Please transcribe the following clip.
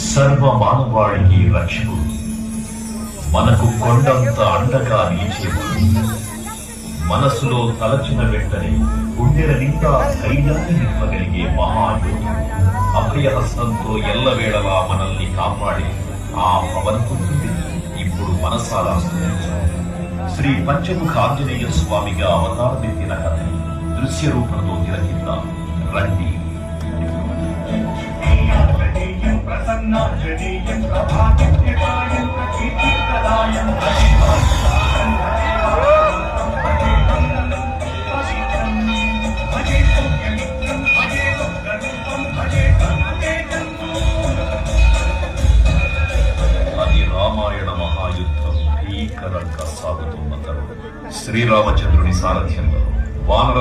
సర్వ మానవాళికి రక్షకుడు, మనకు కొండంత అండగా నిలిచేవాడు, మనసులో తలచిన వెంటనే గుండెల నిండా ధైర్యాన్ని నింపగలిగే మహాయోధుడు, అభయహస్తంతో ఎల్లవేళలా మనల్ని కాపాడే ఆ పవనపుత్రుడిని ఇప్పుడు మనసారా స్తుతించాలి. శ్రీ పంచముఖ ఆంజనేయ స్వామిగా అవతారమెత్తిన కథ దృశ్య రూపంతో తిలకిద్దాం రండి. అది రామాయణ మహాయుద్ధం భీకరంగా సాగుతున్న తరుణం. శ్రీరామచంద్రుని సారథ్యంలో వానర